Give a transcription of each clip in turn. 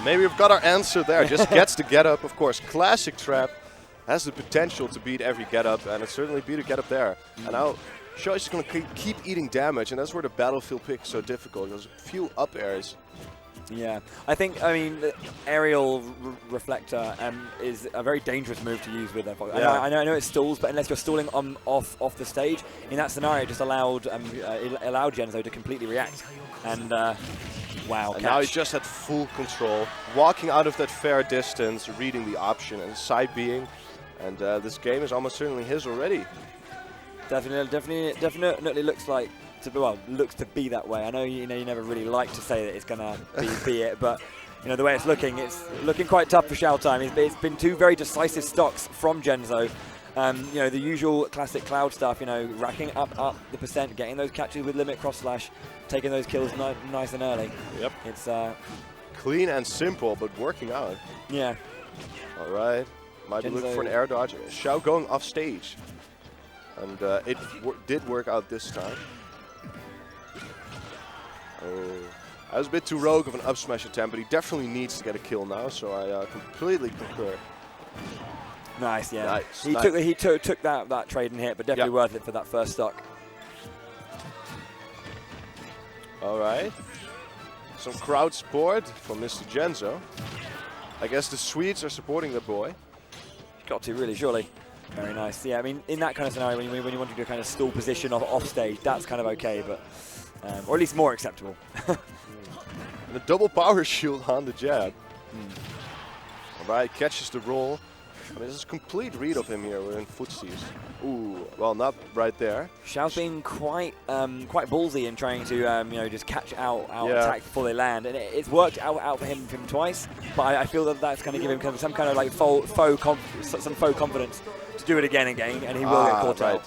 Maybe we've got our answer there. Just gets the get up, of course. Classic trap. Has the potential to beat every get up, and it certainly beat a get up there. And now Sho is going to keep eating damage, and that's where the battlefield pick is so difficult. There's a few up airs. Yeah, I mean, the aerial reflector is a very dangerous move to use with that. Yeah. I know it stalls, but unless you're stalling off the stage, in that scenario, it just allowed Jenzo to completely react. And wow, and now he just had full control, walking out of that fair distance, reading the option and side being, and this game is almost certainly his already. Definitely looks like. Looks to be that way. I know you never really like to say that it's gonna be it, but the way it's looking quite tough for Shaotime. It's been two very decisive stocks from Jenzo. The usual classic Cloud stuff. Racking up the percent, getting those catches with limit cross slash, taking those kills nice and early. Yep. It's clean and simple, but working out. Yeah. All right. Might be looking for an air dodge. Shao going off stage, and it did work out this time. Oh, I was a bit too rogue of an up smash attempt, but he definitely needs to get a kill now, so I completely concur. Nice, yeah. Nice, he took that trade and hit, but definitely worth it for that first stock. All right. Some crowd support from Mr. Jenzo. I guess the Swedes are supporting the boy. Got to, really, surely. Very nice. Yeah, I mean, in that kind of scenario, when you want to do a kind of stall position off stage, that's kind of okay, but... or at least more acceptable. And a double power shield on the jab. All right, catches the roll. I mean, this is a complete read of him here within footsies. Ooh, well, not right there. Xiao's been quite ballsy in trying to just catch out attack before they land, and it's worked out for him twice. But I feel that that's going to give him some kind of like faux confidence to do it again and again, and he will get caught out.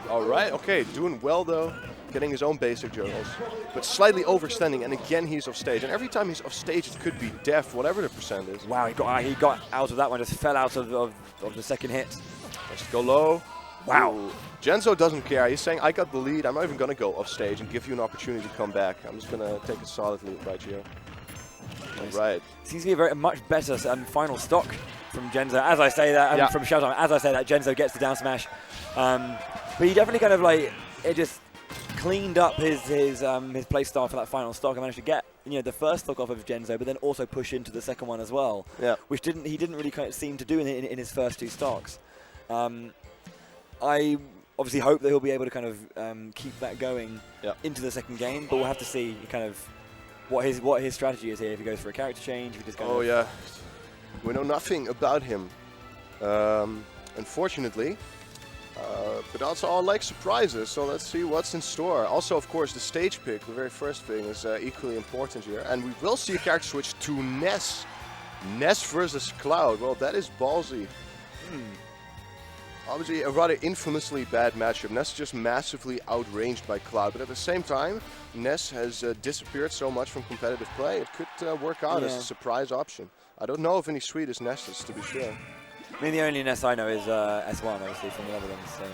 All right, okay, doing well though, getting his own basic journals, but slightly overstanding, and again he's off stage. And every time he's off stage, it could be death, whatever the percent is. Wow, he got out of that one, just fell out of the second hit. Let's go low. Wow. Ooh. Jenzo doesn't care. He's saying, I got the lead. I'm not even going to go off stage and give you an opportunity to come back. I'm just going to take a solid lead right here. Nice. All right. Seems to be a much better final stock from Jenzo. As I say that, from Shaotime, as I say that, Jenzo gets the down smash. But he definitely kind of it just cleaned up his play style for that final stock. I managed to get the first stock off of Jenzo, but then also push into the second one as well. Yeah. Which he didn't really kind of seem to do in his first two stocks. I obviously hope that he'll be able to kind of keep that going into the second game, but we'll have to see kind of what his strategy is here. If he goes for a character change, if he just goes. Yeah, we know nothing about him, unfortunately. But also all like surprises, so let's see what's in store. Also, of course, the stage pick, the very first thing, is equally important here. And we will see a character switch to Ness. Ness versus Cloud. Well, that is ballsy. Obviously, a rather infamously bad matchup. Ness is just massively outranged by Cloud, but at the same time, Ness has disappeared so much from competitive play, it could work out as a surprise option. I don't know of any Swedish Nesses, to be sure. I mean, the only Ness I know is S1, obviously, from the Netherlands. So.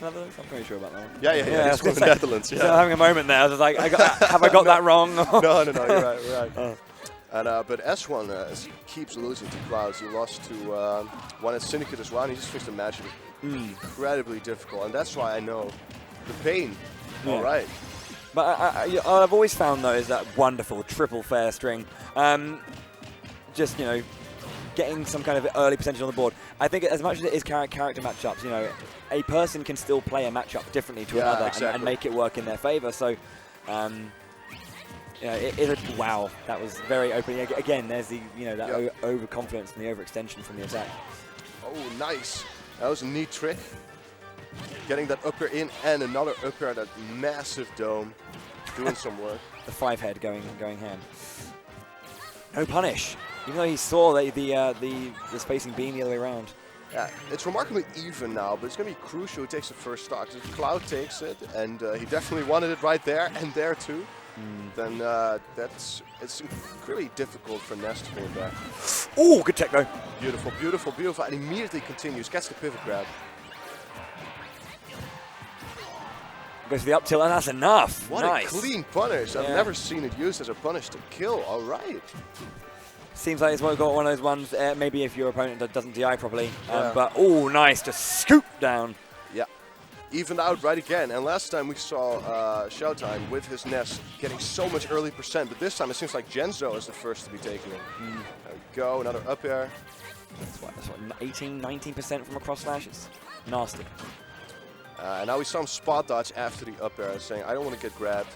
Netherlands? I'm pretty sure about that one. Yeah, he's from the Netherlands. Yeah. So having a moment there, I was like, have I got that wrong? No, you're right. And, but S1 keeps losing to Clouds. He lost to one at Syndicate as well, and he just fixed the match. It was incredibly difficult, and that's why I know the pain. Yeah. All right. But I've always found, though, is that wonderful triple fair string. Just, getting some kind of early percentage on the board. I think as much as it is character matchups, a person can still play a matchup differently to another and make it work in their favor. So, wow, that was very open. Again, there's the that overconfidence and the overextension from the attack. Oh, nice! That was a neat trick. Getting that upper in and another upper at that massive dome, doing some work. The 5-head going ham. No punish. Even though he saw the spacing being the other way around. Yeah, it's remarkably even now, but it's going to be crucial who takes the first stock. If Cloud takes it, and he definitely wanted it right there and there too, then it's really difficult for Ness to bring it back. Ooh, good techno. Beautiful, beautiful, beautiful, and immediately continues, gets the pivot grab. Goes for the up tilt, and that's enough. What nice. a clean punish. I've never seen it used as a punish to kill. All right. Seems like it's got one of those ones, maybe if your opponent doesn't DI properly. But, oh, nice. Just scoop down. Yeah. Evened out right again. And last time we saw Shaotime with his nest getting so much early percent. But this time it seems like Jenzo is the first to be taking it. There we go. Another up air. That's what 18, 19% from a cross slash. It's nasty. And now we saw him spot dodge after the up air, saying, I don't want to get grabbed.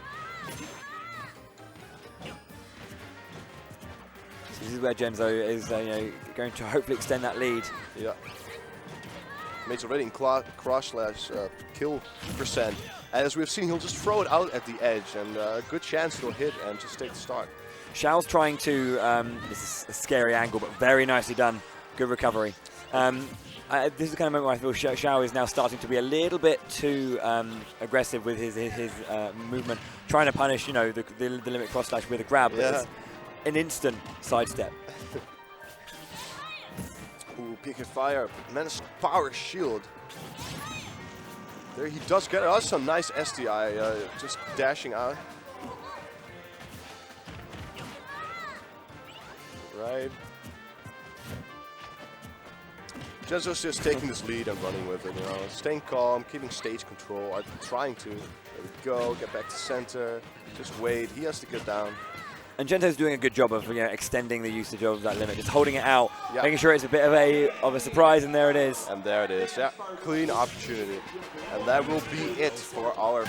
So this is where Jenzo is going to hopefully extend that lead. Yeah. Mates already in cross slash kill percent. And as we've seen, he'll just throw it out at the edge, and a good chance he'll hit and just take the start. Xiao's trying to, this is a scary angle, but very nicely done. Good recovery. This is the kind of moment where I feel Xiao is now starting to be a little bit too aggressive with his movement, trying to punish, the limit cross slash with a grab. But it's an instant sidestep. Ooh, peek and fire, man's power shield. There he does get us some nice SDI, just dashing out. Right. Jenzo's just taking this lead and running with it, staying calm, keeping stage control, trying to. There we go, get back to center, just wait, he has to get down. And Jenzo's doing a good job of extending the usage of that limit, just holding it out, making sure it's a bit of a surprise, and there it is. And there it is, clean opportunity. And that will be it for our